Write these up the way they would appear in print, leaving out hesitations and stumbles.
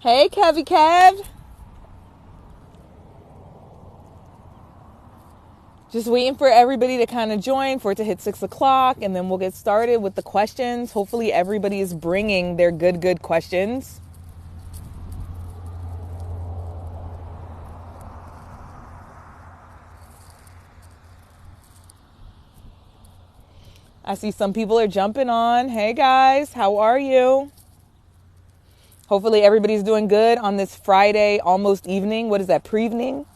Hey, Kevy Kev. Just waiting for everybody to kind of join for it to hit 6 o'clock, and then we'll get started with the questions. Hopefully everybody is bringing their good questions. I see some people are jumping on. Hey guys, how are you? Hopefully everybody's doing good on this Friday, almost evening. What is that, pre-evening?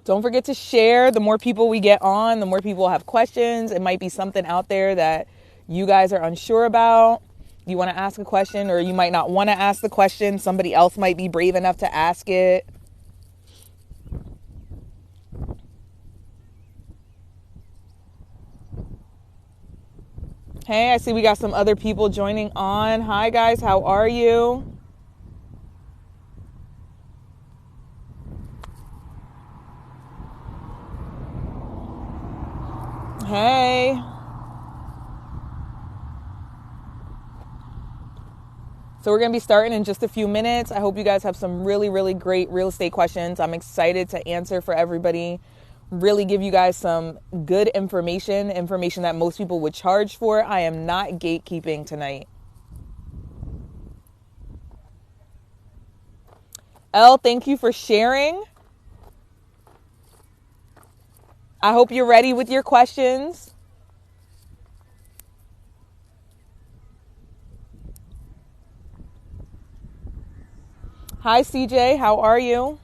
Don't forget to share. The more people we get on, the more people have questions. It might be something out there that you guys are unsure about. You want to ask a question, or you might not want to ask the question. Somebody else might be brave enough to ask it. Hey, I see we got some other people joining on. Hi guys, how are you? Hey. So we're going to be starting in just a few minutes. I hope you guys have some really great real estate questions. I'm excited to answer for everybody. Really give you guys some good information that most people would charge for. I am not gatekeeping tonight. Elle, thank you for sharing. I hope you're ready with your questions. Hi, CJ. How are you?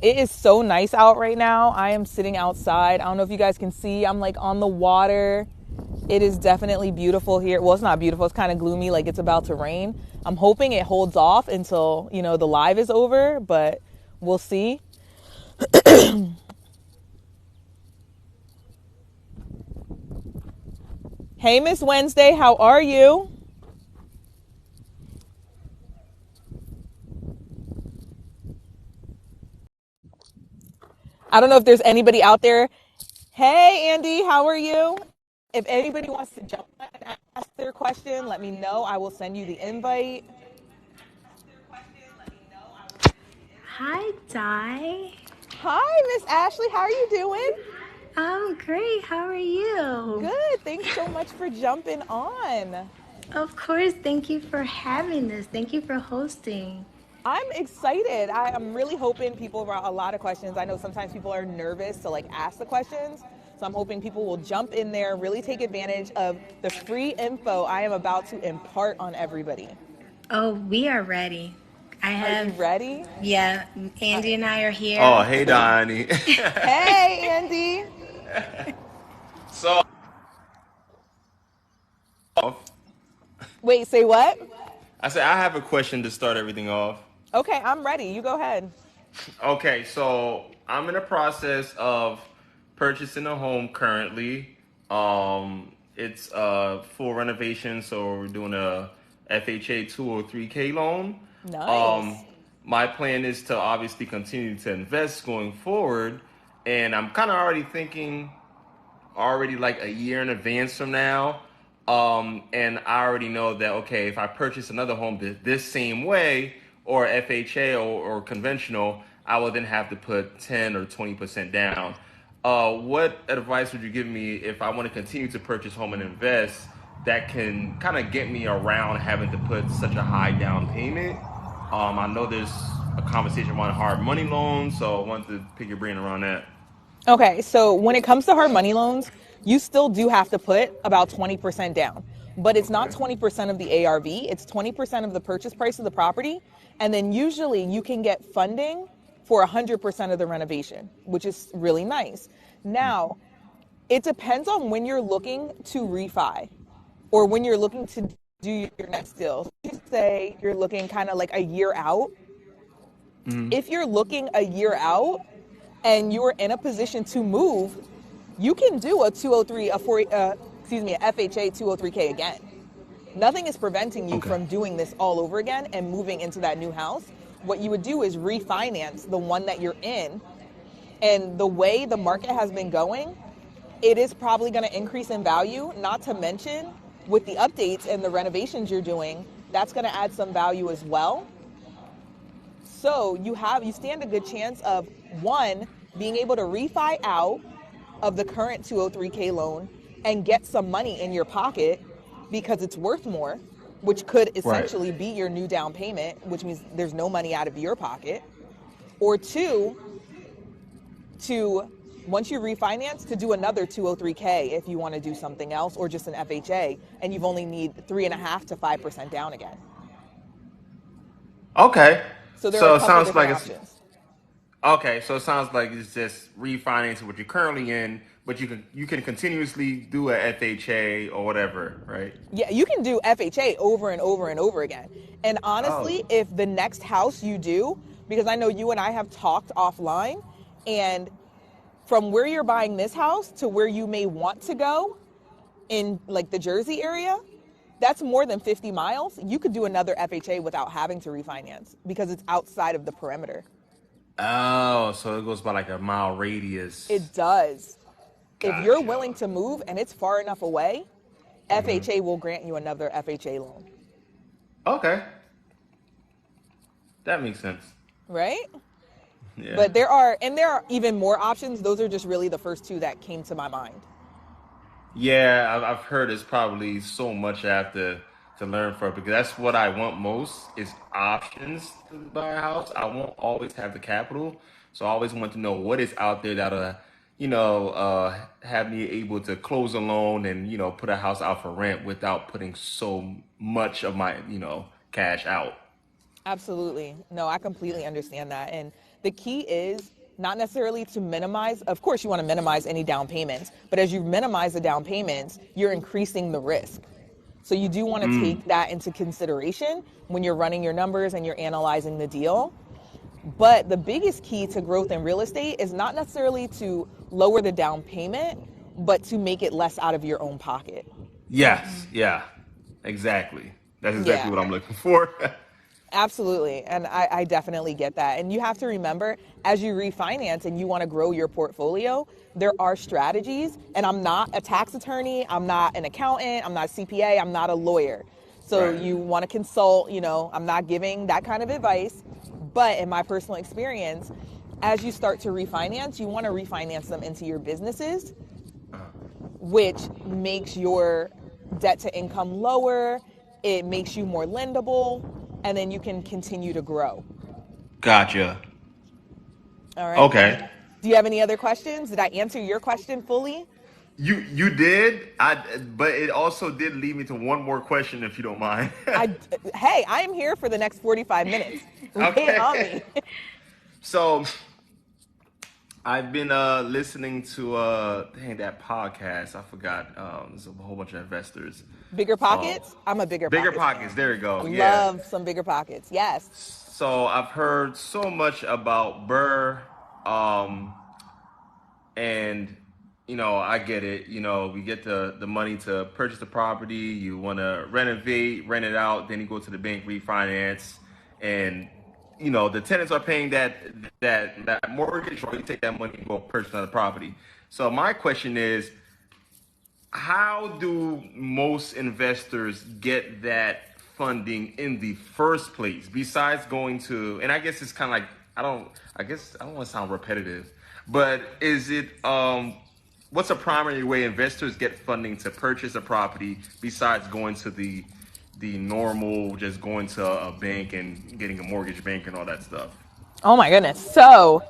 It is so nice out right now. I am sitting outside. I don't know if you guys can see. I'm like on the water. It is definitely beautiful here. Well, it's not beautiful. It's kind of gloomy, like it's about to rain. I'm hoping it holds off until, the live is over, but we'll see. Hey, Miss Wednesday, how are you? I don't know if there's anybody out there. Hey, Andy, how are you? If anybody wants to jump and ask their question, let me know. I will send you the invite. Hi, Di. Hi, Miss Ashley. How are you doing? I'm great. How are you? Good. Thanks so much for jumping on. Of course. Thank you for having this. Thank you for hosting. I'm excited. I'm really hoping people brought a lot of questions. I know sometimes people are nervous to ask the questions. So I'm hoping people will jump in there, really take advantage of the free info I am about to impart on everybody. Oh, we are ready. Are you ready? Yeah, Andy and I are here. Oh, hey, Donnie. Hey, Andy. So, Wait, say what? I said I have a question to start everything off. Okay, I'm ready. You go ahead. Okay, so I'm in the process of purchasing a home currently. It's full renovation, so we're doing a FHA 203K loan. Nice. Um, my plan is to obviously continue to invest going forward, and I'm kind of already thinking already like a year in advance from now. And I already know that, okay, if I purchase another home this same way, or FHA or conventional, I will then have to put 10 or 20% down. What advice would you give me if I want to continue to purchase home and invest that can kind of get me around having to put such a high down payment? I know there's a conversation around hard money loans, so I wanted to pick your brain around that. Okay, so when it comes to hard money loans, you still do have to put about 20% down. But it's not Okay. 20% of the ARV, it's 20% of the purchase price of the property. And then usually you can get funding for 100% of the renovation, which is really nice. Now, it depends on when you're looking to refi or when you're looking to do your next deal. You say you're looking kind of like a year out. Mm-hmm. If you're looking a year out, and you're in a position to move, you can do a 203, a FHA 203K again. Nothing is preventing you Okay. from doing this all over again and moving into that new house. What you would do is refinance the one that you're in. And the way the market has been going, it is probably going to increase in value, not to mention with the updates and the renovations you're doing, that's going to add some value as well. So you stand a good chance of, one, being able to refi out of the current 203K loan and get some money in your pocket because it's worth more, which could essentially be your new down payment, which means there's no money out of your pocket. Or two, once you refinance, to do another 203K if you want to do something else, or just an FHA, and you've only need 3.5% to 5% down again. Okay. So there So are a it couple sounds different like options. okay. So it sounds like it's just refinancing what you're currently in, but you can continuously do a FHA or whatever, right? Yeah, you can do FHA over and over and over again. And honestly, Oh. if the next house you do, because I know you and I have talked offline, and from where you're buying this house to where you may want to go in like the Jersey area, that's more than 50 miles. You could do another FHA without having to refinance because it's outside of the perimeter. Oh, so it goes by like a mile radius. It does. If you're Gotcha. willing to move and it's far enough away, FHA will grant you another FHA loan, Okay. That makes sense. right? Yeah. But there are even more options. Those are just really the first two that came to my mind. Yeah, I've heard it's probably so much I have to learn from because that's what I want most is options to buy a house. I won't always have the capital, so I always want to know what is out there that'll, have me able to close a loan and put a house out for rent without putting so much of my cash out. Absolutely. No, I completely understand that. And the key is not necessarily to minimize. Of course, you want to minimize any down payments, but as you minimize the down payments, you're increasing the risk. So you do want to take that into consideration when you're running your numbers and you're analyzing the deal. But the biggest key to growth in real estate is not necessarily to lower the down payment, but to make it less out of your own pocket. Yes, yeah, exactly. That's exactly Yeah. what I'm looking for. Absolutely. And I definitely get that. And you have to remember, as you refinance and you want to grow your portfolio, there are strategies. And I'm not a tax attorney. I'm not an accountant. I'm not a CPA. I'm not a lawyer. So Right. you want to consult, I'm not giving that kind of advice. But in my personal experience, as you start to refinance, you want to refinance them into your businesses, which makes your debt to income lower. It makes you more lendable, and then you can continue to grow. Gotcha. All right. Okay. Do you have any other questions? Did I answer your question fully? You did, but it also did lead me to one more question, if you don't mind. Hey, I am here for the next 45 minutes. Lay it on Okay. me. So I've been listening to that podcast. I forgot. There's a whole bunch of investors. Bigger Um, Pockets? I'm a Bigger Bigger Pockets Pockets. fan. There you go. Yeah. Love some Bigger Pockets. Yes. So I've heard so much about Burr, and I get it. We get the money to purchase the property. You want to renovate, rent it out, then you go to the bank, refinance, and the tenants are paying that mortgage, or you take that money and go purchase another property. So my question is, how do most investors get that funding in the first place besides going to, and I guess it's kind of like, I don't want to sound repetitive, but is it what's a primary way investors get funding to purchase a property besides going to the normal, just going to a bank and getting a mortgage bank and all that stuff? Oh my goodness. So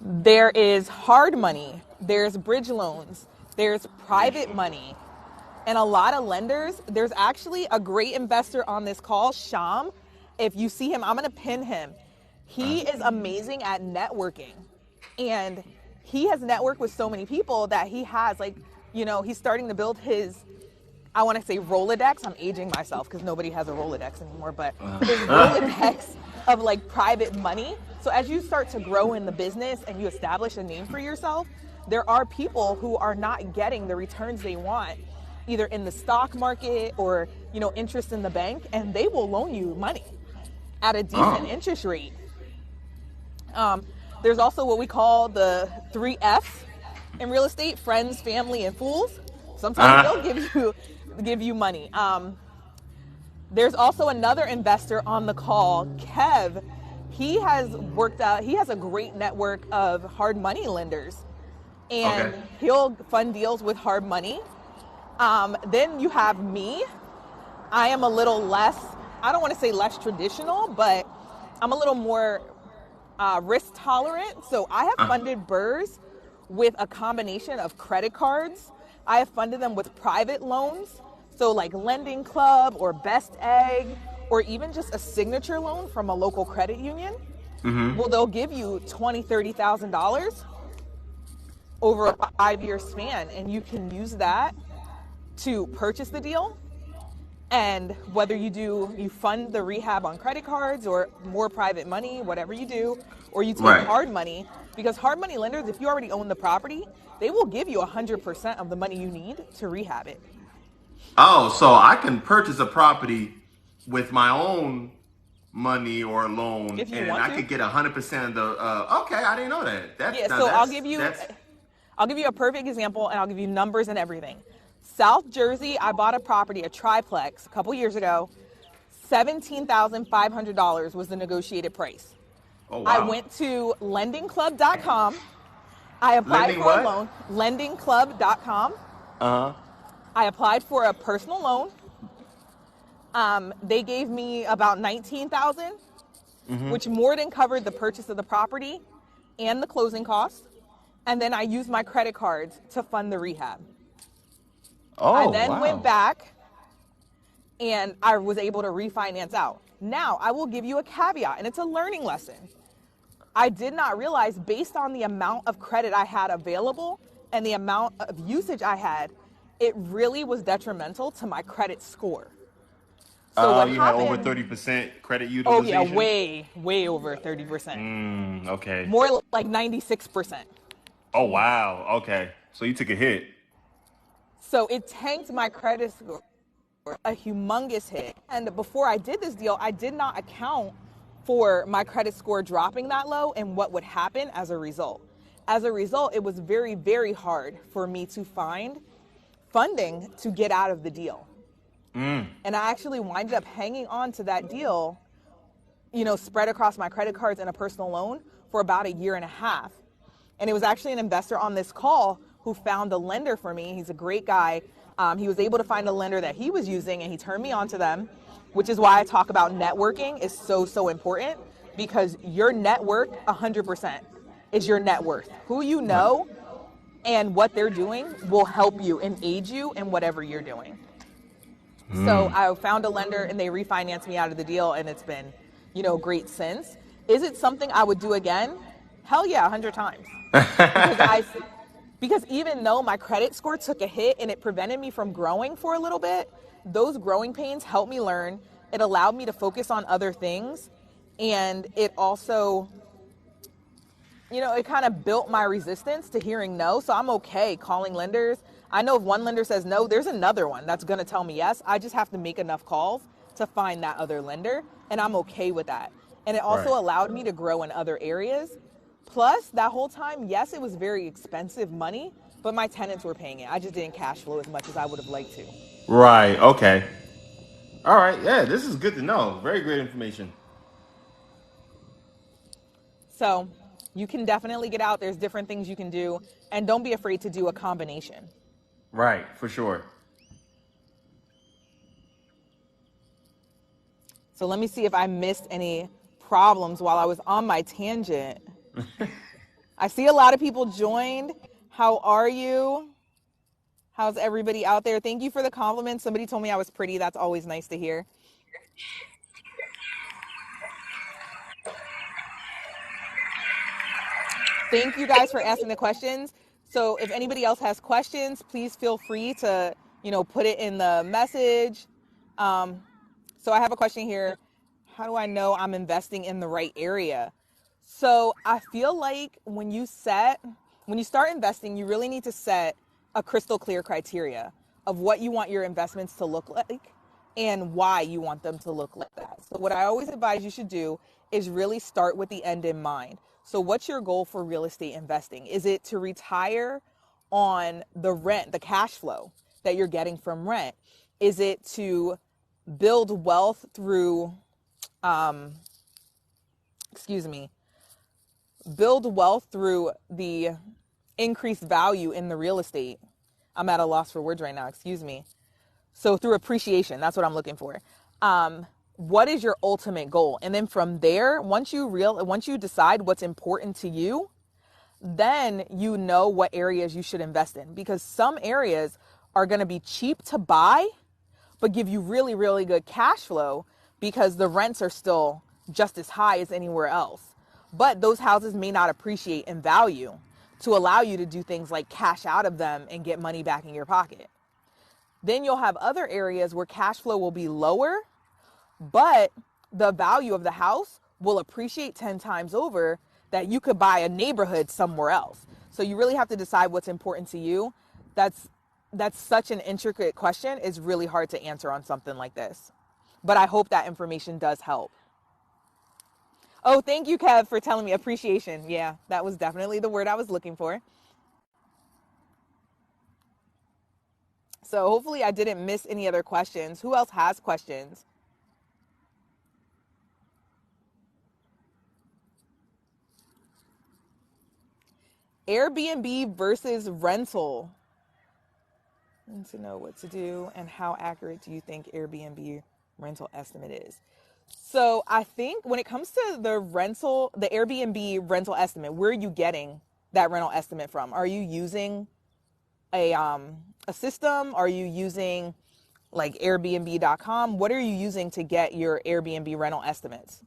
there is hard money, there's bridge loans, there's private money, and a lot of lenders. There's actually a great investor on this call, Sham. If you see him, I'm going to pin him. He is amazing at networking, and he has networked with so many people that he has, he's starting to build his, I want to say Rolodex. I'm aging myself because nobody has a Rolodex anymore, but his Rolodex of private money. So as you start to grow in the business and you establish a name for yourself, there are people who are not getting the returns they want, either in the stock market or, interest in the bank, and they will loan you money at a decent interest rate. There's also what we call the 3Fs in real estate: friends, family, and fools. Sometimes they'll give you money. There's also another investor on the call, Kev. He has a great network of hard money lenders, and he'll fund deals with hard money. Then you have me. I am a little less, I don't want to say less traditional, but I'm a little more risk tolerant. So I have funded BRRRRs with a combination of credit cards. I have funded them with private loans. So like Lending Club or Best Egg, or even just a signature loan from a local credit union. Well, they'll give you $20,000, $30,000 over a 5-year span, and you can use that to purchase the deal. And whether you fund the rehab on credit cards or more private money, whatever you do, or you take hard money, because hard money lenders, if you already own the property, they will give you 100% of the money you need to rehab it. Oh, so I can purchase a property with my own money or loan, If you and want I to. could get 100% of the. Okay, I didn't know that. Yeah, so I'll give you a perfect example, and I'll give you numbers and everything. South Jersey, I bought a property, a triplex, a couple years ago. $17,500 was the negotiated price. Oh, wow. I went to lendingclub.com. I applied Lending for what? a loan. Lendingclub.com. I applied for a personal loan. They gave me about $19,000, which more than covered the purchase of the property and the closing costs. And then I used my credit cards to fund the rehab. I then went back and I was able to refinance out. Now, I will give you a caveat, and it's a learning lesson. I did not realize, based on the amount of credit I had available and the amount of usage I had, it really was detrimental to my credit score. So what you happened? had over 30% credit Oh utilization? yeah, way over 30%. Okay. More like 96%. Oh, wow. Okay. So you took a hit. So it tanked my credit score, a humongous hit. And before I did this deal, I did not account for my credit score dropping that low and what would happen as a result. As a result, it was very, very hard for me to find funding to get out of the deal. And I actually winded up hanging on to that deal, spread across my credit cards and a personal loan for about 1.5 years. And it was actually an investor on this call who found a lender for me. He's a great guy. He was able to find a lender that he was using, and he turned me on to them, which is why I talk about networking is so, so important, because your network, 100%, is your net worth. Who you know and what they're doing will help you and aid you in whatever you're doing. So I found a lender, and they refinanced me out of the deal, and it's been, great since. Is it something I would do again? Hell yeah, 100 times. Because even though my credit score took a hit and it prevented me from growing for a little bit, those growing pains helped me learn. It allowed me to focus on other things. And it also, it kind of built my resistance to hearing no. So I'm okay calling lenders. I know if one lender says no, there's another one that's going to tell me yes. I just have to make enough calls to find that other lender. And I'm okay with that. And it also allowed me to grow in other areas. Plus, that whole time, yes, it was very expensive money, but my tenants were paying it. I just didn't cash flow as much as I would have liked to. Right. Okay. All right. Yeah, this is good to know. Very great information. So you can definitely get out. There's different things you can do. And don't be afraid to do a combination. Right. For sure. So let me see if I missed any problems while I was on my tangent. I see a lot of people joined. How are you? How's everybody out there? Thank you for the compliment. Somebody told me I was pretty. That's always nice to hear. Thank you guys for asking the questions. So if anybody else has questions, please feel free to, put it in the message. So I have a question here. How do I know I'm investing in the right area? So I feel like when you start investing, you really need to set a crystal clear criteria of what you want your investments to look like and why you want them to look like that. So what I always advise you should do is really start with the end in mind. So what's your goal for real estate investing? Is it to retire on the rent, the cash flow that you're getting from rent? Is it to build wealth through, excuse me, build wealth through the increased value in the real estate? I'm at a loss for words right now, excuse me. So through appreciation, that's what I'm looking for. What is your ultimate goal? And then from there, once you decide what's important to you, then you know what areas you should invest in, because some areas are going to be cheap to buy, but give you really, really good cash flow because the rents are still just as high as anywhere else. But those houses may not appreciate in value to allow you to do things like cash out of them and get money back in your pocket. Then you'll have other areas where cash flow will be lower, but the value of the house will appreciate 10 times over, that you could buy a neighborhood somewhere else. So you really have to decide what's important to you. That's such an intricate question. It's really hard to answer on something like this. But I hope that information does help. Oh, thank you, Kev, for telling me. Appreciation. Yeah, that was definitely the word I was looking for. So hopefully I didn't miss any other questions. Who else has questions? Airbnb versus rental. I need to know what to do and how accurate do you think Airbnb rental estimate is? So I think when it comes to the Airbnb rental estimate, where are you getting that rental estimate from? Are you using a system? Are you using like Airbnb.com? What are you using to get your Airbnb rental estimates?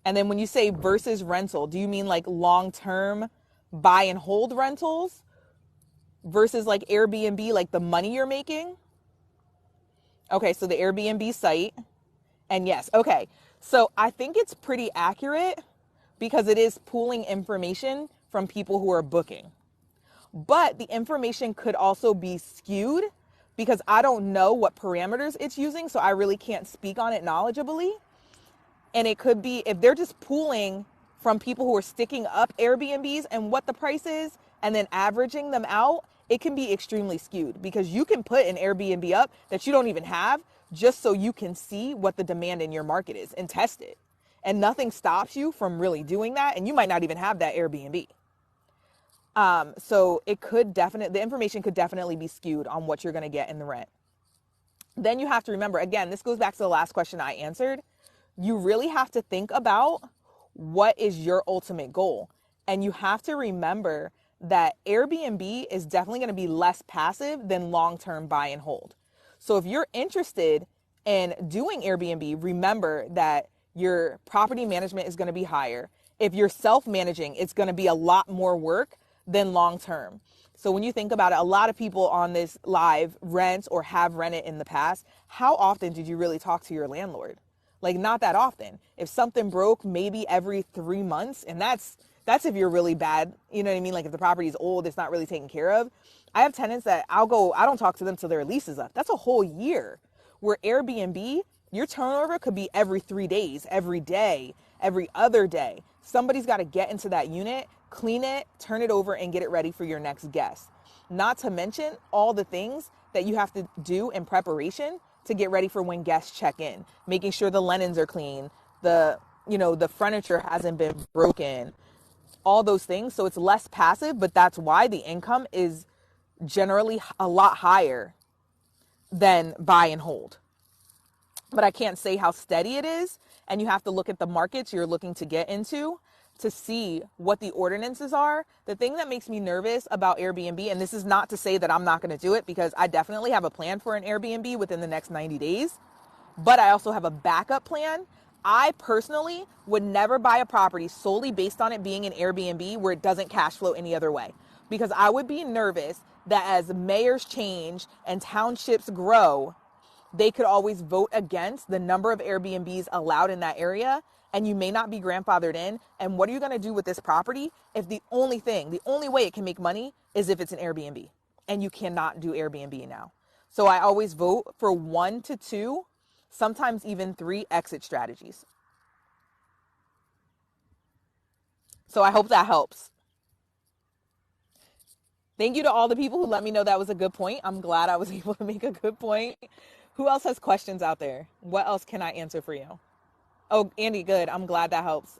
And then when you say versus rental, do you mean like long-term buy and hold rentals versus like Airbnb, like the money you're making? Okay, so the Airbnb site. And yes, okay. So I think it's pretty accurate because it is pooling information from people who are booking. But the information could also be skewed because I don't know what parameters it's using, so I really can't speak on it knowledgeably. And it could be, if they're just pooling from people who are sticking up Airbnbs and what the price is and then averaging them out, it can be extremely skewed because you can put an Airbnb up that you don't even have just so you can see what the demand in your market is and test it. And nothing stops you from really doing that. And you might not even have that Airbnb. So the information could definitely be skewed on what you're going to get in the rent. Then you have to remember, again, this goes back to the last question I answered. You really have to think about what is your ultimate goal. And you have to remember that Airbnb is definitely going to be less passive than long-term buy and hold. So if you're interested in doing Airbnb, remember that your property management is going to be higher. If you're self-managing, it's going to be a lot more work than long-term. So when you think about it, a lot of people on this live rent or have rented in the past. How often did you really talk to your landlord? Like, not that often. If something broke, maybe every 3 months, and that's if you're really bad, you know what I mean? Like if the property is old, it's not really taken care of. I have tenants that I don't talk to them till their lease is up. That's a whole year. Where Airbnb, your turnover could be every 3 days, every day, every other day. Somebody's got to get into that unit, clean it, turn it over, and get it ready for your next guest. Not to mention all the things that you have to do in preparation to get ready for when guests check in, making sure the linens are clean, the furniture hasn't been broken, all those things. So it's less passive, but that's why the income is generally a lot higher than buy and hold. But I can't say how steady it is. And you have to look at the markets you're looking to get into to see what the ordinances are. The thing that makes me nervous about Airbnb, and this is not to say that I'm not going to do it, because I definitely have a plan for an Airbnb within the next 90 days, but I also have a backup plan. I personally would never buy a property solely based on it being an Airbnb where it doesn't cash flow any other way, because I would be nervous that as mayors change and townships grow, they could always vote against the number of Airbnbs allowed in that area, and you may not be grandfathered in. And what are you going to do with this property if the only way it can make money is if it's an Airbnb, and you cannot do Airbnb now? So I always vote for 1 to 2, sometimes even 3 exit strategies. So I hope that helps. Thank you to all the people who let me know that was a good point. I'm glad I was able to make a good point. Who else has questions out there? What else can I answer for you? Oh, Andy, good. I'm glad that helps.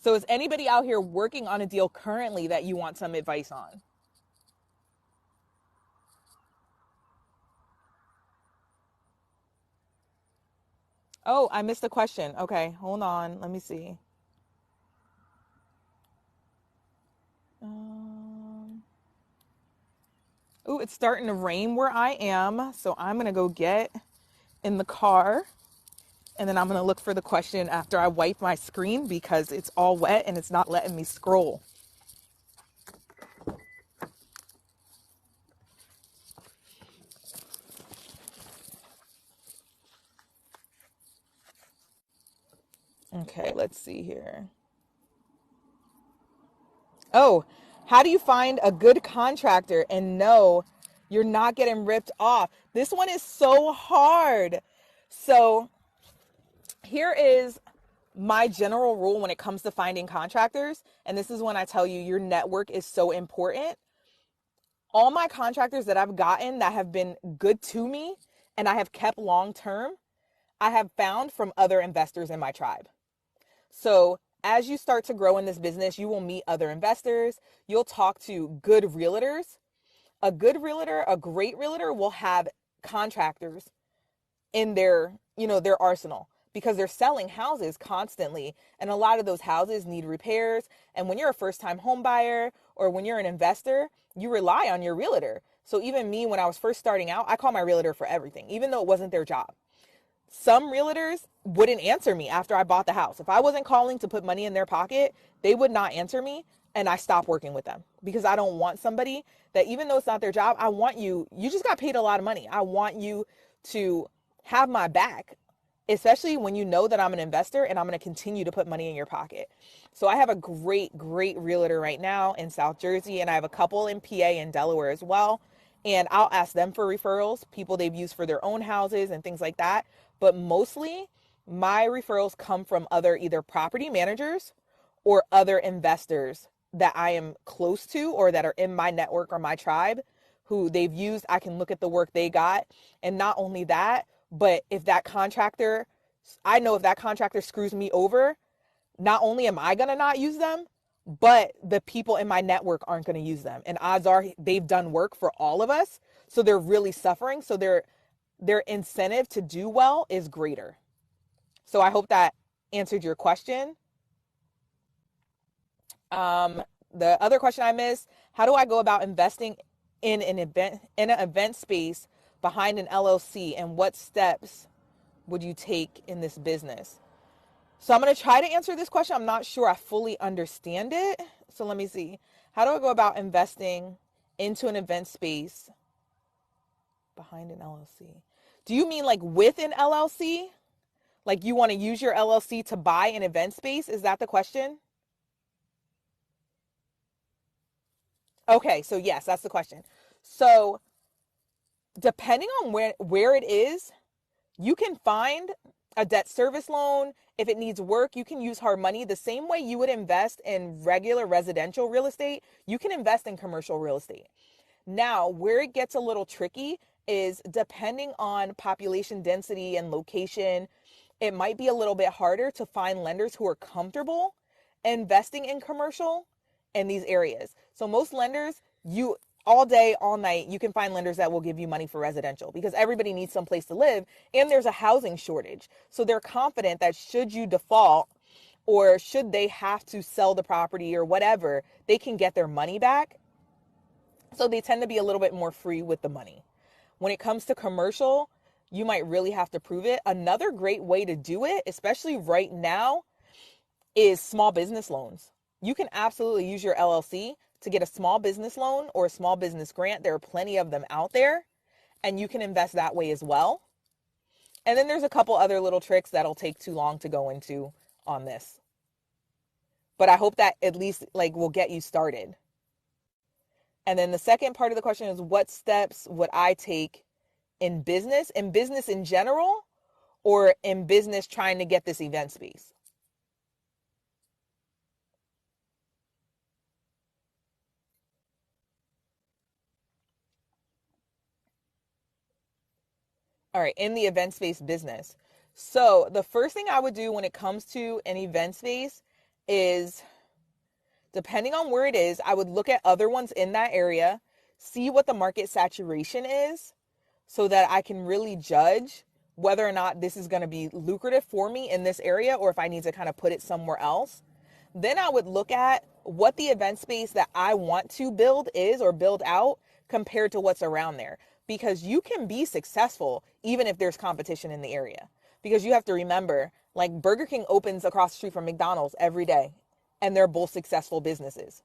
So is anybody out here working on a deal currently that you want some advice on? Oh, I missed a question. Okay, hold on. Let me see. Oh, it's starting to rain where I am. So I'm going to go get in the car. And then I'm going to look for the question after I wipe my screen because it's all wet and it's not letting me scroll. Okay, let's see here. Oh, how do you find a good contractor and know you're not getting ripped off? This one is so hard. So here is my general rule when it comes to finding contractors. And this is when I tell you your network is so important. All my contractors that I've gotten that have been good to me and I have kept long term, I have found from other investors in my tribe. So as you start to grow in this business, you will meet other investors. You'll talk to good realtors. A good realtor, a great realtor will have contractors in their arsenal because they're selling houses constantly. And a lot of those houses need repairs. And when you're a first-time home buyer or when you're an investor, you rely on your realtor. So even me, when I was first starting out, I call my realtor for everything, even though it wasn't their job. Some realtors wouldn't answer me after I bought the house. If I wasn't calling to put money in their pocket, they would not answer me, and I stopped working with them because I don't want somebody that, even though it's not their job, I want you just got paid a lot of money. I want you to have my back, especially when you know that I'm an investor and I'm going to continue to put money in your pocket. So I have a great realtor right now in South Jersey, and I have a couple in PA and Delaware as well. And I'll ask them for referrals, people they've used for their own houses and things like that. But mostly my referrals come from other either property managers or other investors that I am close to or that are in my network or my tribe who they've used. I can look at the work they got. And not only that, but if that contractor screws me over, not only am I going to not use them, but the people in my network aren't going to use them. And odds are they've done work for all of us. So they're really suffering. So their incentive to do well is greater. So I hope that answered your question. The other question I missed, how do I go about investing in an event space behind an LLC, and what steps would you take in this business? So I'm going to try to answer this question. I'm not sure I fully understand it. So let me see. How do I go about investing into an event space behind an LLC? Do you mean like with an LLC? Like you want to use your LLC to buy an event space? Is that the question? Okay, so yes, that's the question. So depending on where it is, you can find a debt service loan. If it needs work, you can use hard money. The same way you would invest in regular residential real estate, you can invest in commercial real estate. Now, where it gets a little tricky is depending on population density and location, it might be a little bit harder to find lenders who are comfortable investing in commercial in these areas. So most lenders, you all day, all night, you can find lenders that will give you money for residential because everybody needs some place to live and there's a housing shortage. So they're confident that should you default or should they have to sell the property or whatever, they can get their money back. So they tend to be a little bit more free with the money. When it comes to commercial, you might really have to prove it. Another great way to do it, especially right now, is small business loans. You can absolutely use your LLC to get a small business loan or a small business grant. There are plenty of them out there, and you can invest that way as well. And then there's a couple other little tricks that'll take too long to go into on this. But I hope that at least like will get you started. And then the second part of the question is, what steps would I take in business in general, or in business trying to get this event space? All right, in the event space business. So the first thing I would do when it comes to an event space is, depending on where it is, I would look at other ones in that area, see what the market saturation is, so that I can really judge whether or not this is going to be lucrative for me in this area, or if I need to kind of put it somewhere else. Then I would look at what the event space that I want to build is, or build out, compared to what's around there. Because you can be successful even if there's competition in the area. Because you have to remember, like, Burger King opens across the street from McDonald's every day, and they're both successful businesses.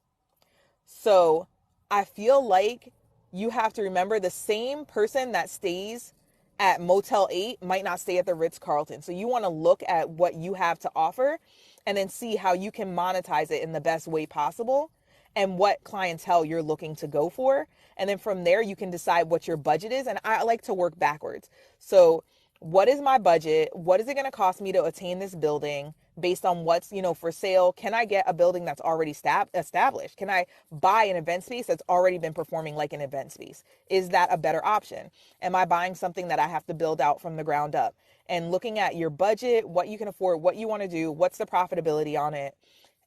So I feel like you have to remember, the same person that stays at Motel 8 might not stay at the Ritz-Carlton. So you want to look at what you have to offer and then see how you can monetize it in the best way possible, and what clientele you're looking to go for. And then from there, you can decide what your budget is. And I like to work backwards. So what is my budget? What is it going to cost me to attain this building based on what's, for sale? Can I get a building that's already established? Can I buy an event space that's already been performing like an event space? Is that a better option? Am I buying something that I have to build out from the ground up? And looking at your budget, what you can afford, what you want to do, what's the profitability on it?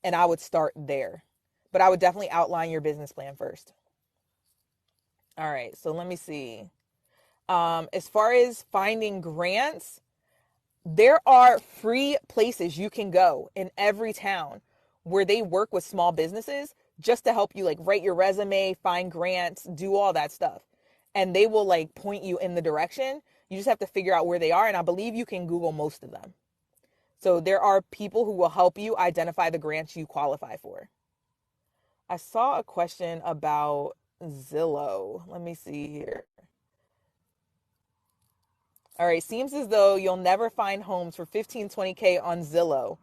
And I would start there. But I would definitely outline your business plan first. All right, so let me see. As far as finding grants, there are free places you can go in every town where they work with small businesses just to help you, like, write your resume, find grants, do all that stuff. And they will, like, point you in the direction. You just have to figure out where they are. And I believe you can Google most of them. So there are people who will help you identify the grants you qualify for. I saw a question about Zillow. Let me see here. All right, seems as though you'll never find homes for 15, 20K on Zillow.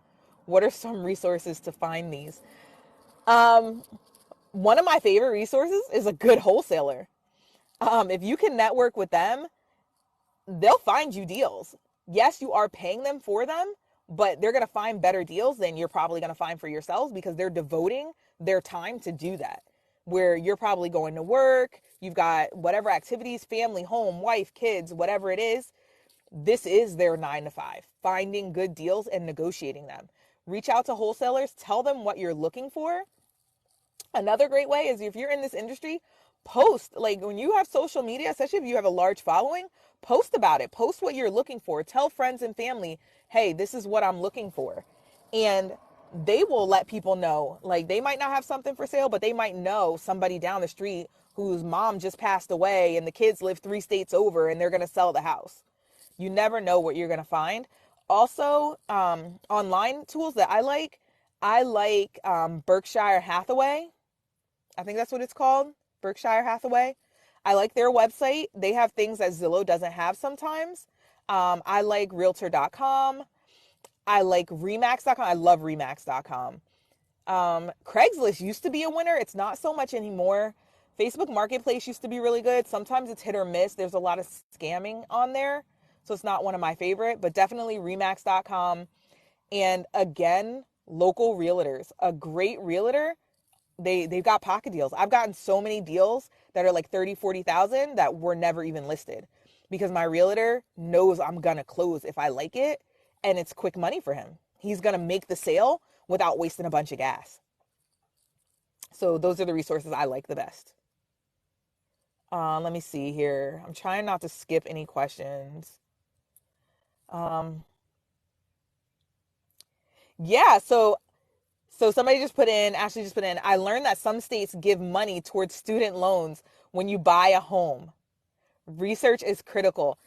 What are some resources to find these? One of my favorite resources is a good wholesaler. If you can network with them, they'll find you deals. Yes, you are paying them for them, but they're going to find better deals than you're probably going to find for yourselves, because they're devoting their time to do that. Where you're probably going to work, you've got whatever activities, family, home, wife, kids, whatever it is. This is their 9 to 5, finding good deals and negotiating them. Reach out to wholesalers, tell them what you're looking for. Another great way is, if you're in this industry, post. Like, when you have social media, especially if you have a large following, post about it. Post what you're looking for. Tell friends and family, hey, this is what I'm looking for. And they will let people know. Like, they might not have something for sale, but they might know somebody down the street whose mom just passed away and the kids live 3 states over, and they're going to sell the house. You never know what you're going to find. Also, online tools that I like Berkshire Hathaway. I think that's what it's called, Berkshire Hathaway. I like their website. They have things that Zillow doesn't have sometimes. I like Realtor.com. I like Remax.com. I love Remax.com. Craigslist used to be a winner. It's not so much anymore. Facebook Marketplace used to be really good. Sometimes it's hit or miss. There's a lot of scamming on there, so it's not one of my favorite, but definitely Remax.com. And again, local realtors. A great realtor, they've got pocket deals. I've gotten so many deals that are like 30, 40,000 that were never even listed, because my realtor knows I'm going to close if I like it, and it's quick money for him. He's going to make the sale without wasting a bunch of gas. So those are the resources I like the best. Let me see here. I'm trying not to skip any questions. Yeah, so somebody just put in, Ashley just put in, I learned that some states give money towards student loans when you buy a home. Research is critical.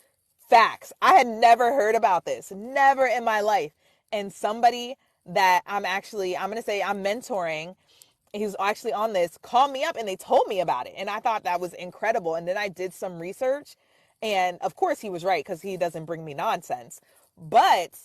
Facts. I had never heard about this. Never in my life. And somebody that I'm going to say I'm mentoring, he was actually on this, called me up and they told me about it. And I thought that was incredible. And then I did some research, and of course he was right because he doesn't bring me nonsense. But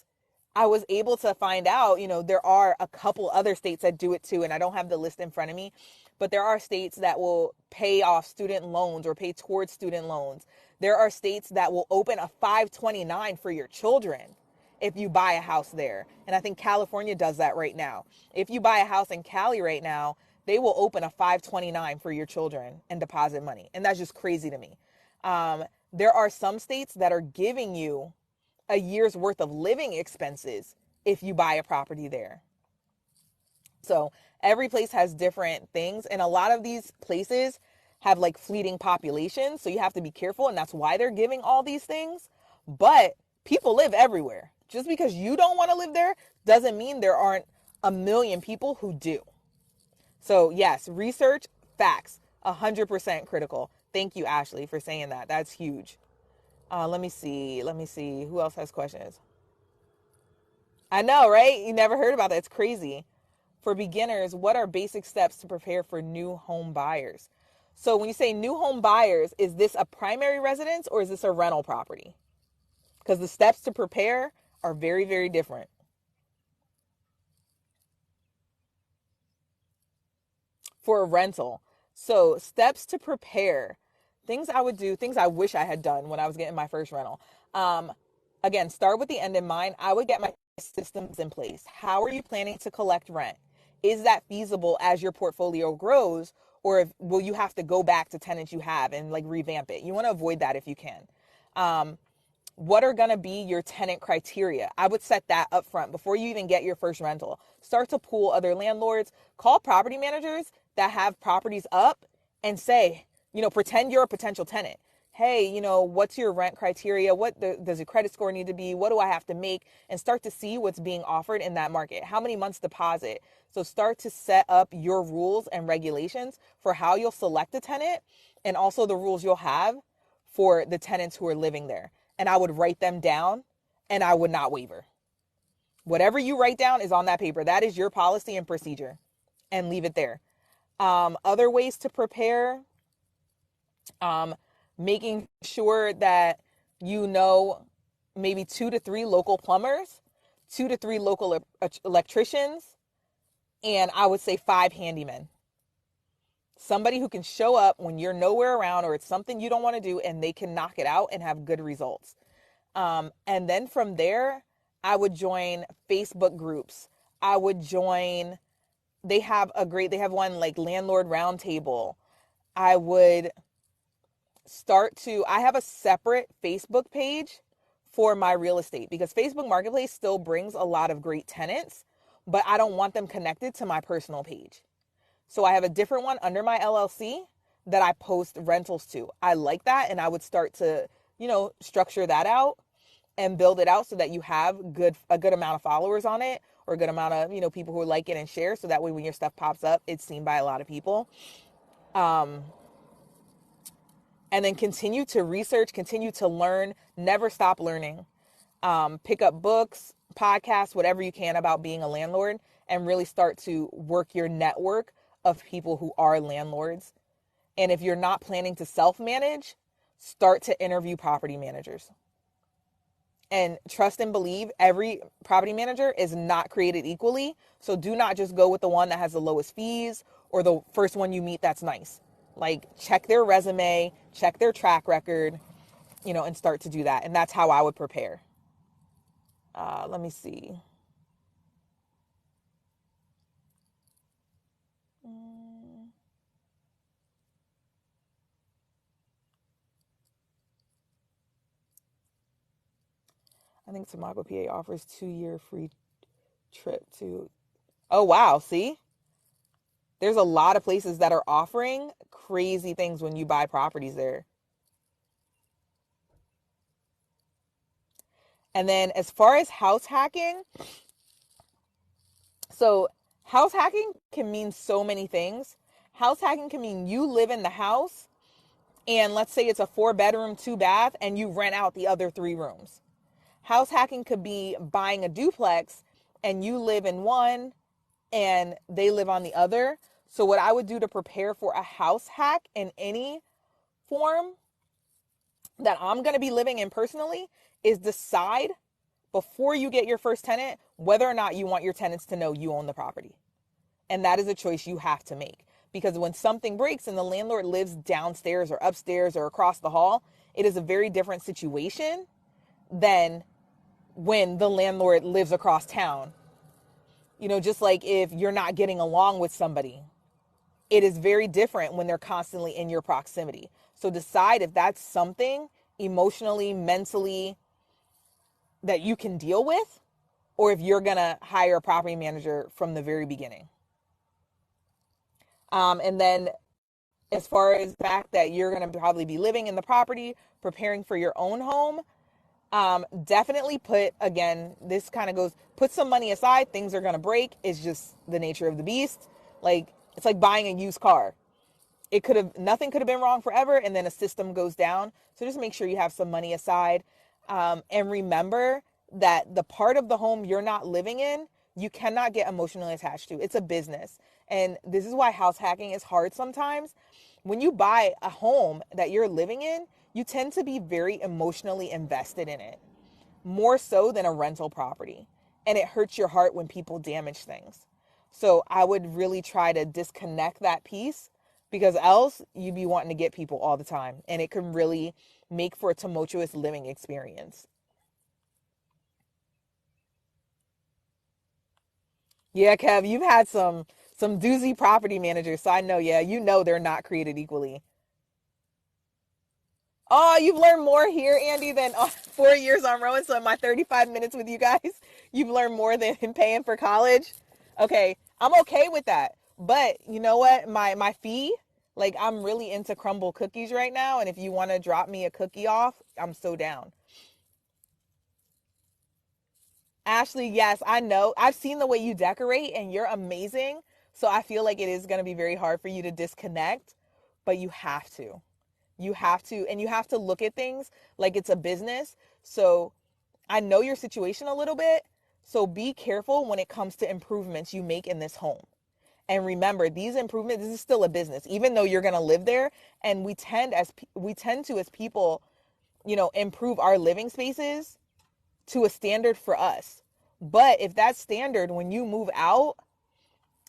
I was able to find out, there are a couple other states that do it too. And I don't have the list in front of me, but there are states that will pay off student loans or pay towards student loans. There are states that will open a 529 for your children if you buy a house there. And I think California does that right now. If you buy a house in Cali right now, they will open a 529 for your children and deposit money. And that's just crazy to me. There are some states that are giving you a year's worth of living expenses if you buy a property there. So every place has different things. And a lot of these places have like fleeting populations. So you have to be careful. And that's why they're giving all these things. But people live everywhere. Just because you don't want to live there doesn't mean there aren't a million people who do. So yes, research, facts, 100% critical. Thank you, Ashley, for saying that. That's huge. Let me see. Who else has questions? I know, right? You never heard about that. It's crazy. For beginners, what are basic steps to prepare for new home buyers? So when you say new home buyers, is this a primary residence or is this a rental property? Because the steps to prepare are very, very different. For a rental. So steps to prepare, things I would do, things I wish I had done when I was getting my first rental. Again, start with the end in mind. I would get my systems in place. How are you planning to collect rent? Is that feasible as your portfolio grows, or will you have to go back to tenants you have and like revamp it? You want to avoid that if you can. What are going to be your tenant criteria? I would set that up front before you even get your first rental. Start to pool other landlords. Call property managers that have properties up and say, pretend you're a potential tenant. Hey, what's your rent criteria? What does your credit score need to be? What do I have to make? And start to see what's being offered in that market. How many months deposit? So start to set up your rules and regulations for how you'll select a tenant, and also the rules you'll have for the tenants who are living there. And I would write them down and I would not waver. Whatever you write down is on that paper. That is your policy and procedure, and leave it there. Other ways to prepare, making sure that maybe 2 to 3 local plumbers, 2 to 3 local electricians, and I would say 5 handymen. Somebody who can show up when you're nowhere around or it's something you don't want to do, and they can knock it out and have good results. And then from there, I would join Facebook groups. They have one like Landlord Roundtable. I have a separate Facebook page for my real estate because Facebook Marketplace still brings a lot of great tenants, but I don't want them connected to my personal page. So I have a different one under my LLC that I post rentals to. I like that, and I would start to, structure that out and build it out so that you have a good amount of followers on it, or a good amount of, people who like it and share, so that way when your stuff pops up, it's seen by a lot of people. And then continue to research, continue to learn, never stop learning. Pick up books, podcasts, whatever you can about being a landlord, and really start to work your network of people who are landlords. And if you're not planning to self-manage, start to interview property managers. And trust and believe, every property manager is not created equally. So do not just go with the one that has the lowest fees or the first one you meet that's nice. Like, check their resume, check their track record, and start to do that. And that's how I would prepare. Let me see. I think Tamago PA offers 2-year free trip to... Oh, wow. See? There's a lot of places that are offering crazy things when you buy properties there. And then as far as house hacking, so house hacking can mean so many things. House hacking can mean you live in the house, and let's say it's a 4-bedroom, 2-bath, and you rent out the other 3 rooms. House hacking could be buying a duplex and you live in one and they live on the other. So what I would do to prepare for a house hack in any form that I'm going to be living in personally is decide before you get your first tenant whether or not you want your tenants to know you own the property. And that is a choice you have to make. Because when something breaks and the landlord lives downstairs or upstairs or across the hall, it is a very different situation than when the landlord lives across town. You know, just like if you're not getting along with somebody, it is very different when they're constantly in your proximity. So decide if that's something emotionally, mentally that you can deal with, or if you're going to hire a property manager from the very beginning. And then as far as the fact that you're going to probably be living in the property, preparing for your own home, definitely this kind of goes, put some money aside. Things are going to break. It's just the nature of the beast. Like, it's like buying a used car. Nothing could have been wrong forever, and then a system goes down. So just make sure you have some money aside. And remember that the part of the home you're not living in, you cannot get emotionally attached to. It's a business. And this is why house hacking is hard sometimes. When you buy a home that you're living in, you tend to be very emotionally invested in it, more so than a rental property. And it hurts your heart when people damage things. So I would really try to disconnect that piece, because else you'd be wanting to get people all the time. And it can really make for a tumultuous living experience. Yeah, Kev, you've had some doozy property managers, so I know, yeah, you know they're not created equally. Oh, you've learned more here, Andy, than 4 years on Rowan. So in my 35 minutes with you guys, you've learned more than paying for college. Okay, I'm okay with that. But you know what? My fee, like, I'm really into crumble cookies right now. And if you want to drop me a cookie off, I'm so down. Ashley, yes, I know. I've seen the way you decorate and you're amazing. So I feel like it is going to be very hard for you to disconnect, but you have to. You have to, and you have to look at things like it's a business. So I know your situation a little bit. So be careful when it comes to improvements you make in this home. And remember, these improvements, this is still a business, even though you're going to live there. And we tend to, as people, improve our living spaces to a standard for us. But if that standard, when you move out,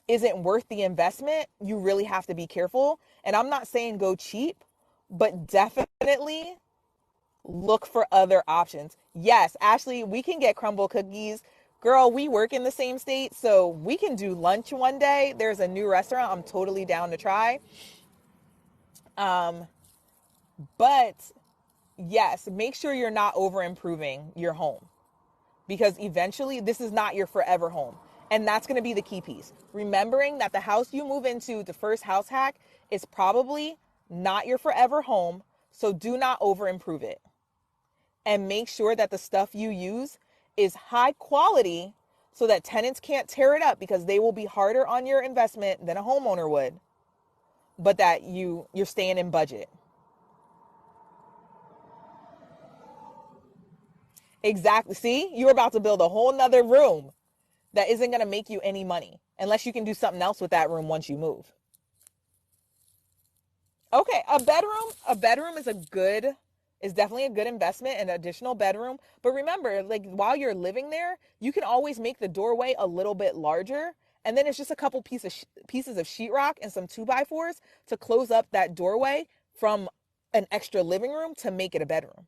isn't worth the investment, you really have to be careful. And I'm not saying go cheap, but definitely look for other options. Yes, Ashley, we can get crumble cookies. Girl, we work in the same state, so we can do lunch one day. There's a new restaurant I'm totally down to try. But yes, make sure you're not over improving your home, because eventually this is not your forever home. And that's going to be the key piece. Remembering that the house you move into, the first house hack, is probably not your forever home. So do not over improve it. And make sure that the stuff you use is high quality so that tenants can't tear it up, because they will be harder on your investment than a homeowner would. But that you're staying in budget. Exactly. See, you're about to build a whole nother room that isn't going to make you any money unless you can do something else with that room once you move. Okay, a bedroom is definitely a good investment, an additional bedroom. But remember, like, while you're living there, you can always make the doorway a little bit larger. And then it's just a couple pieces of sheetrock and some 2x4s to close up that doorway from an extra living room to make it a bedroom.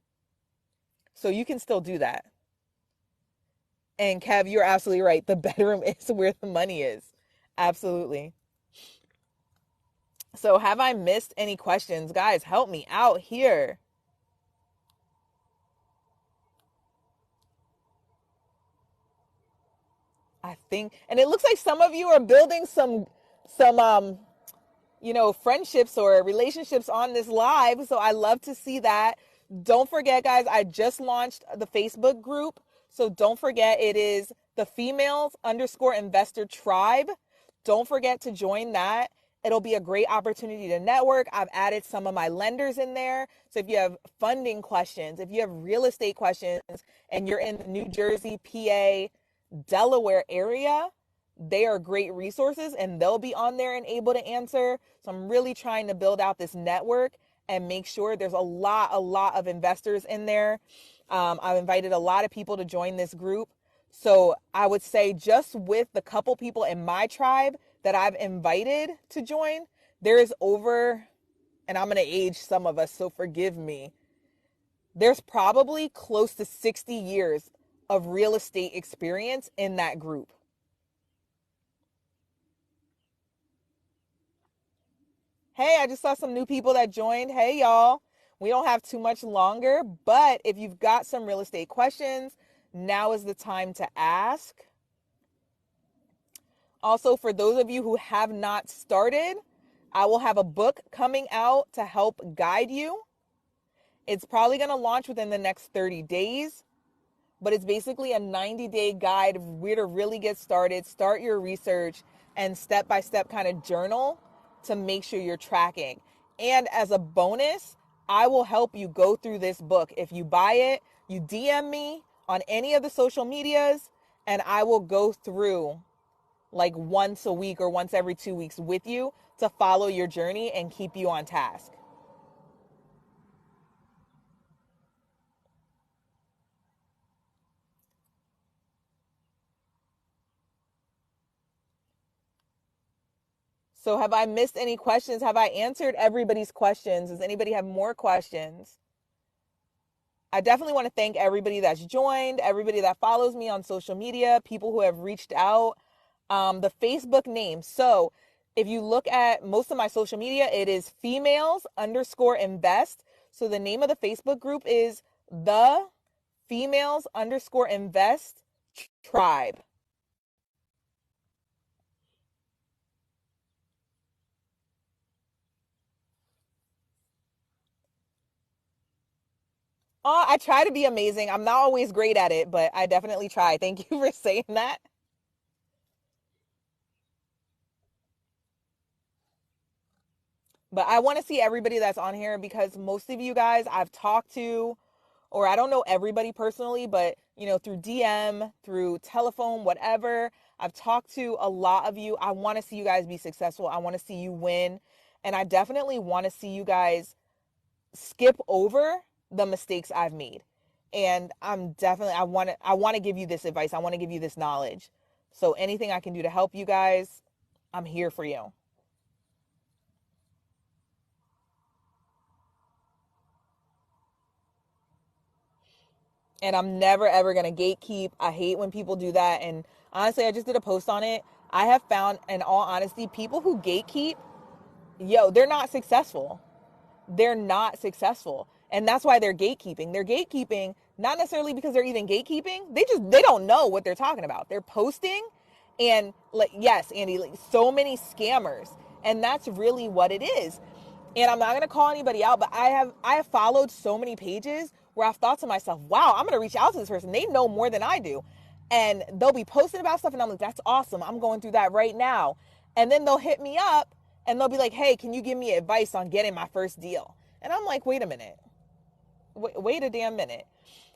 So you can still do that. And Kev, you're absolutely right. The bedroom is where the money is. Absolutely. So have I missed any questions? Guys, help me out here. I think, and it looks like some of you are building some friendships or relationships on this live. So I love to see that. Don't forget, guys, I just launched the Facebook group. So don't forget, it is the females_investor tribe. Don't forget to join that. It'll be a great opportunity to network. I've added some of my lenders in there. So if you have funding questions, if you have real estate questions, and you're in the New Jersey, PA, Delaware area, they are great resources and they'll be on there and able to answer. So I'm really trying to build out this network and make sure there's a lot of investors in there. I've invited a lot of people to join this group. So I would say just with the couple people in my tribe that I've invited to join, there is over, and I'm going to age some of us, so forgive me. There's probably close to 60 years of real estate experience in that group. Hey, I just saw some new people that joined. Hey, y'all. We don't have too much longer, but if you've got some real estate questions, now is the time to ask. Also, for those of you who have not started, I will have a book coming out to help guide you. It's probably going to launch within the next 30 days, but it's basically a 90-day guide of where to really get started, start your research, and step-by-step kind of journal to make sure you're tracking. And as a bonus, I will help you go through this book. If you buy it, you DM me on any of the social medias, and I will go through like once a week or once every 2 weeks with you to follow your journey and keep you on task. So have I missed any questions? Have I answered everybody's questions? Does anybody have more questions? I definitely want to thank everybody that's joined, everybody that follows me on social media, people who have reached out. The Facebook name. So if you look at most of my social media, it is females_invest. So the name of the Facebook group is the females_invest tribe. Oh, I try to be amazing. I'm not always great at it, but I definitely try. Thank you for saying that. But I want to see everybody that's on here because most of you guys I've talked to, or I don't know everybody personally, but through DM, through telephone, whatever, I've talked to a lot of you. I want to see you guys be successful. I want to see you win. And I definitely want to see you guys skip over the mistakes I've made. And I want to give you this advice. I want to give you this knowledge. So anything I can do to help you guys, I'm here for you. And I'm never ever going to gatekeep. I hate when people do that. And honestly, I just did a post on it. I have found, in all honesty, people who gatekeep, they're not successful. They're not successful. And that's why they're gatekeeping. They're gatekeeping not necessarily because they're even gatekeeping. They don't know what they're talking about. They're posting and like, yes, Andy, like so many scammers. And that's really what it is. And I'm not going to call anybody out, but I have followed so many pages where I've thought to myself, wow, I'm going to reach out to this person. They know more than I do. And they'll be posting about stuff and I'm like, that's awesome. I'm going through that right now. And then they'll hit me up and they'll be like, hey, can you give me advice on getting my first deal? And I'm like, wait a minute. Wait a damn minute.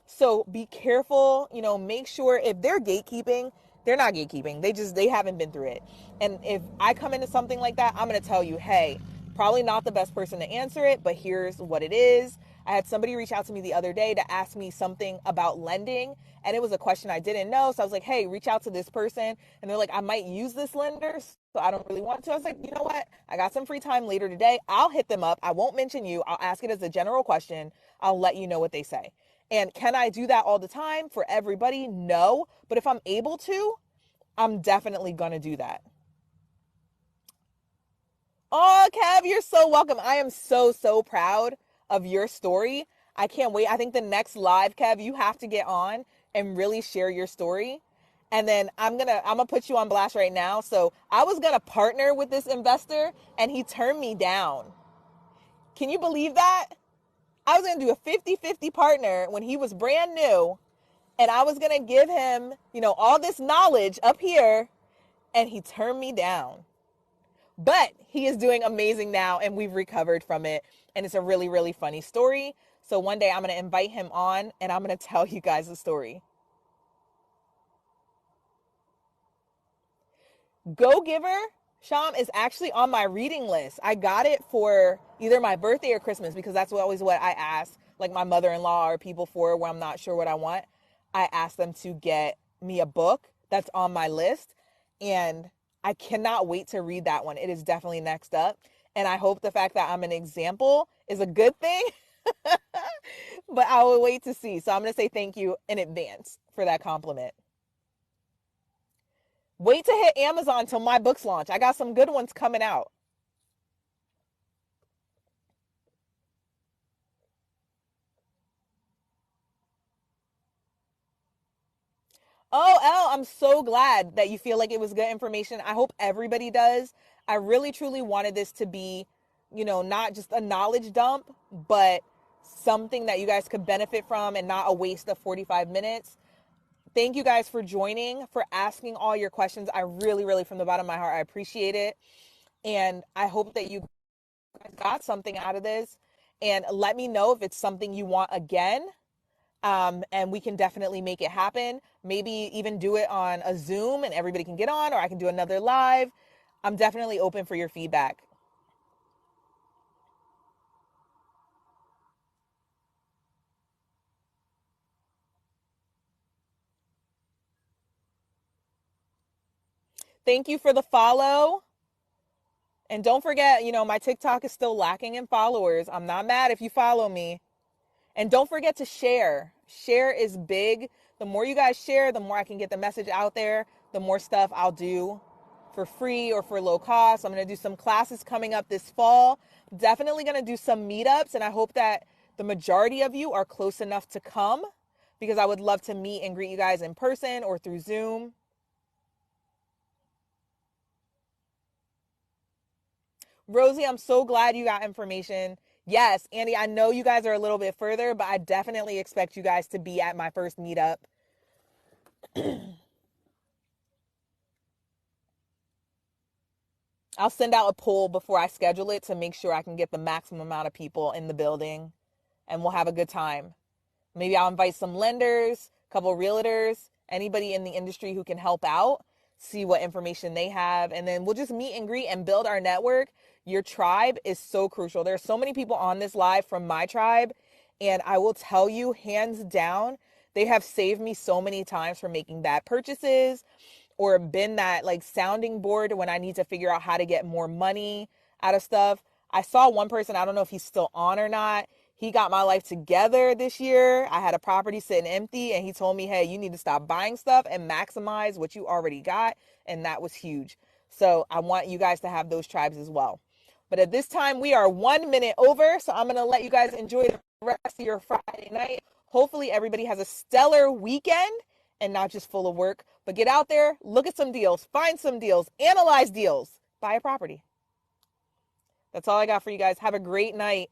So be careful, make sure if they're gatekeeping, they're not gatekeeping. They haven't been through it. And if I come into something like that, I'm going to tell you, hey, probably not the best person to answer it, but here's what it is. I had somebody reach out to me the other day to ask me something about lending, and it was a question I didn't know. So I was like, hey, reach out to this person. And they're like, I might use this lender, so I don't really want to. I was like, you know what? I got some free time later today. I'll hit them up. I won't mention you. I'll ask it as a general question. I'll let you know what they say. And can I do that all the time for everybody? No. But if I'm able to, I'm definitely going to do that. Oh, Kev, you're so welcome. I am so proud of your story. I can't wait. I think the next live, Kev, you have to get on and really share your story. And then I'm gonna put you on blast right now. So I was gonna partner with this investor and he turned me down. Can you believe that? I was gonna do a 50-50 partner when he was brand new, and I was gonna give him, all this knowledge up here, and he turned me down. But he is doing amazing now, and we've recovered from it. And it's a really, really funny story. So one day I'm going to invite him on, and I'm going to tell you guys the story. Go Giver, Sham, is actually on my reading list. I got it for either my birthday or Christmas because that's always what I ask, like my mother-in-law or people for when I'm not sure what I want. I ask them to get me a book that's on my list, and I cannot wait to read that one. It is definitely next up, and I hope the fact that I'm an example is a good thing, but I will wait to see. So I'm going to say thank you in advance for that compliment. Wait to hit Amazon till my books launch. I got some good ones coming out. Oh, Elle, I'm so glad that you feel like it was good information. I hope everybody does. I really, truly wanted this to be, not just a knowledge dump, but something that you guys could benefit from and not a waste of 45 minutes. Thank you guys for joining, for asking all your questions. I really, really, from the bottom of my heart, I appreciate it. And I hope that you guys got something out of this. And let me know if it's something you want again. And we can definitely make it happen. Maybe even do it on a Zoom and everybody can get on, or I can do another live. I'm definitely open for your feedback. Thank you for the follow. And don't forget, my TikTok is still lacking in followers. I'm not mad if you follow me. And don't forget to share. Share is big. The more you guys share, the more I can get the message out there, the more stuff I'll do for free or for low cost. I'm going to do some classes coming up this fall. Definitely going to do some meetups, and I hope that the majority of you are close enough to come because I would love to meet and greet you guys in person or through Zoom. Rosie, I'm so glad you got information. Yes, Andy, I know you guys are a little bit further, but I definitely expect you guys to be at my first meetup. I'll send out a poll before I schedule it to make sure I can get the maximum amount of people in the building, and we'll have a good time. Maybe I'll invite some lenders, a couple realtors, anybody in the industry who can help out, see what information they have, and then we'll just meet and greet and build our network. Your tribe is so crucial. There are so many people on this live from my tribe, and I will tell you, hands down, they have saved me so many times from making bad purchases or been that like sounding board when I need to figure out how to get more money out of stuff. I saw one person, I don't know if he's still on or not. He got my life together this year. I had a property sitting empty and he told me, hey, you need to stop buying stuff and maximize what you already got. And that was huge. So I want you guys to have those tribes as well. But at this time, we are 1 minute over. So I'm going to let you guys enjoy the rest of your Friday night. Hopefully everybody has a stellar weekend and not just full of work. But get out there, look at some deals, find some deals, analyze deals, buy a property. That's all I got for you guys. Have a great night.